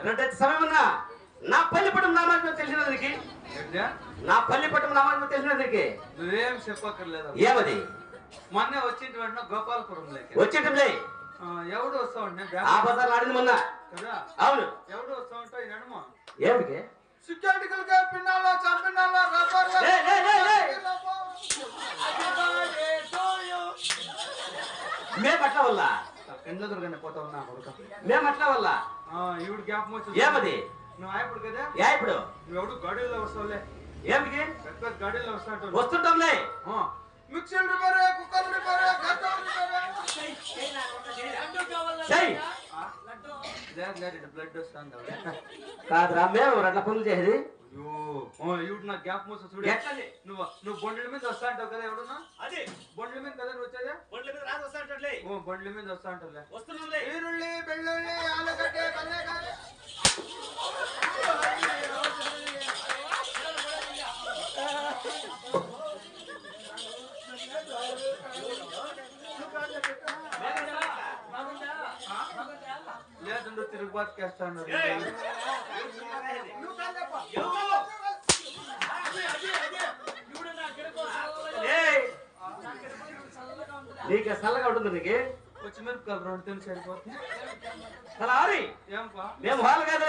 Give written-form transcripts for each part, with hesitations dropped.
రెండు సమయం ఉన్నా నా పల్లిపట్టం నామాజం తెలిసినదానికి నా పల్లిపట్టం నామాజం తెలిసినదానికి నువ్వేం చెప్పక్కర్లేదు. ఏమది మొన్నే వచ్చింటి వెంటనే గోపాలపురం వచ్చేటంలే ఎవడు వస్తా ఉంటే ఆ బజార్లో ఆడింది మొన్న కదా. అవును ఎవడు వస్తా ఉంటా ఈ నడుమ ఏమిటికి సిక్కాటికల్గా పిన్నాలో చంపినాలో మేము అట్లా వల్ల ఎండ దొరకనే పోతా ఉన్నా కొడుక. మేము అట్లా వల్ల ఈవిడ గ్యాప్ వచ్చి ఏమది నువ్వు ఆయప్పుడు కదా. ఇప్పుడు నువ్వెవడు గాడీలో వస్తావులే. ఏమిటికి పెద్ద గాడీలో వస్తా వస్తుంటాంలే మిక్సర్ రిపేరే కుక్కర్ రిపేరే బ్లడ్ వస్తాను కాదురా మేము అట్లా పనులు చేసేది. ఇవి నా గ్యాప్ మోస చూడు. నువ్వు బొండ్ల మీద వస్తా అంటావు కదా. ఎవడన్నా అదే బొండ్ల మీద కదా వచ్చేదే. బండ్ల మీద రాదు వస్తా అంటారులే. బండ్ల మీద వస్తా అంటారులే. వస్తున్నాంలే. ఈరుల్లి బెల్లుల్లి ఆలుగడ్డ కల్లేకాయ లేదండి తిరుగుబాటు చేస్తాను. నీకు చల్లగా ఉంటుంది. నీకు వచ్చి మిరపకాయలు రెండు తిని సరిపోతుంది. మేము వాళ్ళు కాదు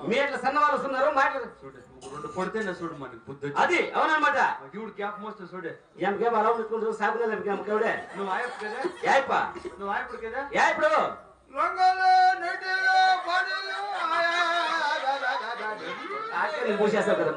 మీ అట్లా సన్న వాళ్ళు వస్తున్నారు మాట్లాడు. చూడు రెండు పొడితేనే చూడు మనకి బుద్ధి అది అవునమాట. ఇవిడు గ్యాప్ మోస్తే చూడే ఏం అలా ఉంచుకుంటూ సాగులే నువ్వు ఆయప్ప నువ్వు ఆయప్పుడు కదా. ఇప్పుడు రంగాలు నెటీలు పనులు పూసేస్తావు కదా.